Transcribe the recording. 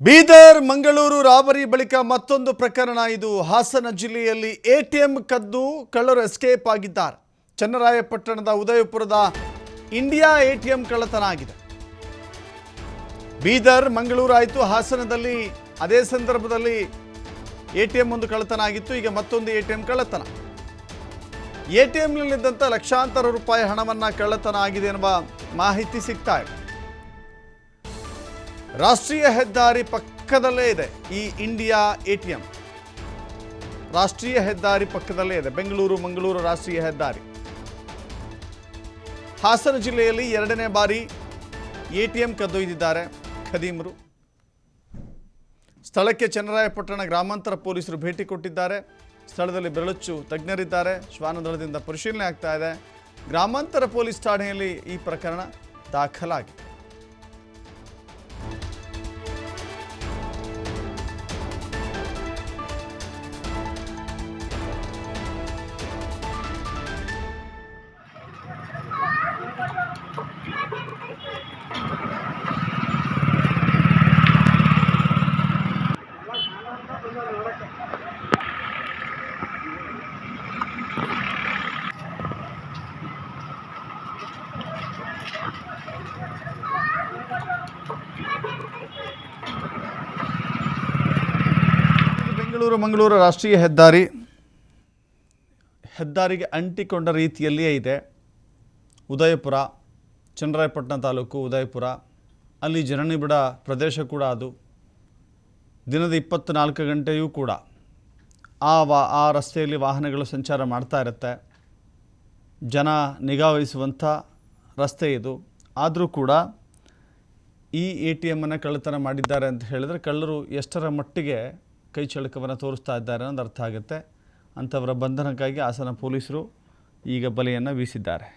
Bidar Mangaluru robbery ಬಳಿಕ ಮತ್ತೊಂದು ಪ್ರಕರಣ. ಇದು ಹಾಸನ ಜಿಲ್ಲೆಯಲ್ಲಿ ಎಟಿಎಂ ಕದ್ದು ಕಳ್ಳರು ಎಸ್ಕೇಪ್ ಆಗಿದ್ದಾರೆ. ಚನ್ನರಾಯಪಟ್ಟಣದ ಉದಯಪುರದ ಇಂಡಿಯಾ ಎಟಿಎಂ ಕಳ್ಳತನ ಆಗಿದೆ. ಬೀದರ್ ಮಂಗಳೂರು ಆಯಿತು, ಹಾಸನದಲ್ಲಿ ಅದೇ ಸಂದರ್ಭದಲ್ಲಿ ಎಟಿಎಂ ಒಂದು ಕಳ್ಳತನ ಆಗಿತ್ತು. ಈಗ ಮತ್ತೊಂದು ಎಟಿಎಂ ಕಳ್ಳತನ. ಎಟಿಎಂನಲ್ಲಿದ್ದಂಥ ಲಕ್ಷಾಂತರ ರೂಪಾಯಿ ಹಣವನ್ನು ಕಳ್ಳತನ ಆಗಿದೆ ಎನ್ನುವ ಮಾಹಿತಿ ಸಿಗ್ತಾ ಇದೆ. ರಾಷ್ಟ್ರೀಯ ಹೆದ್ದಾರಿ ಪಕ್ಕದಲ್ಲೇ ಇದೆ ಈ ಇಂಡಿಯಾ ಎಟಿಎಂ. ರಾಷ್ಟ್ರೀಯ ಹೆದ್ದಾರಿ ಪಕ್ಕದಲ್ಲೇ ಇದೆ, ಬೆಂಗಳೂರು ಮಂಗಳೂರು ರಾಷ್ಟ್ರೀಯ ಹೆದ್ದಾರಿ. ಹಾಸನ ಜಿಲ್ಲೆಯಲ್ಲಿ ಎರಡನೇ ಬಾರಿ ಎಟಿಎಂ ಕದ್ದೊಯ್ದಿದ್ದಾರೆ ಖದೀಮರು. ಸ್ಥಳಕ್ಕೆ ಚನ್ನರಾಯಪಟ್ಟಣ ಗ್ರಾಮಾಂತರ ಪೊಲೀಸರು ಭೇಟಿ ಕೊಟ್ಟಿದ್ದಾರೆ. ಸ್ಥಳದಲ್ಲಿ ಬೆರಳಚ್ಚು ತಜ್ಞರಿದ್ದಾರೆ. ಶ್ವಾನದಳದಿಂದ ಪರಿಶೀಲನೆ ಆಗ್ತಾ ಇದೆ. ಗ್ರಾಮಾಂತರ ಪೊಲೀಸ್ ಠಾಣೆಯಲ್ಲಿ ಈ ಪ್ರಕರಣ ದಾಖಲಾಗಿದೆ. ಬೆಂಗಳೂರು ಮಂಗಳೂರು ರಾಷ್ಟ್ರೀಯ ಹೆದ್ದಾರಿಗೆ ಅಂಟಿಕೊಂಡ ರೀತಿಯಲ್ಲಿಯೇ ಇದೆ. ಉದಯಪುರ, ಚನ್ನರಾಯಪಟ್ಟಣ ತಾಲೂಕು ಉದಯಪುರ, ಅಲ್ಲಿ ಜನನಿಬಿಡ ಪ್ರದೇಶ ಕೂಡ ಅದು. ದಿನದ 24 ಗಂಟೆಯೂ ಕೂಡ ಆ ರಸ್ತೆಯಲ್ಲಿ ವಾಹನಗಳು ಸಂಚಾರ ಮಾಡ್ತಾ ಇರುತ್ತೆ. ಜನ ನಿಗಾ ವಹಿಸುವಂಥ ರಸ್ತೆ ಇದು. ಆದರೂ ಕೂಡ ಈ ಎಟಿಎಮ್ಮನ್ನು ಕಳ್ಳತನ ಮಾಡಿದ್ದಾರೆ ಅಂತ ಹೇಳಿದರೆ ಕಳ್ಳರು ಎಷ್ಟರ ಮಟ್ಟಿಗೆ ಕೈ ಚಳಕವನ್ನು ತೋರಿಸ್ತಾ ಇದ್ದಾರೆ ಅನ್ನೋದು ಅರ್ಥ ಆಗುತ್ತೆ. ಅಂಥವರ ಬಂಧನಕ್ಕಾಗಿ ಹಾಸನ ಪೊಲೀಸರು ಈಗ ಬಲೆಯನ್ನು ಬೀಸಿದ್ದಾರೆ.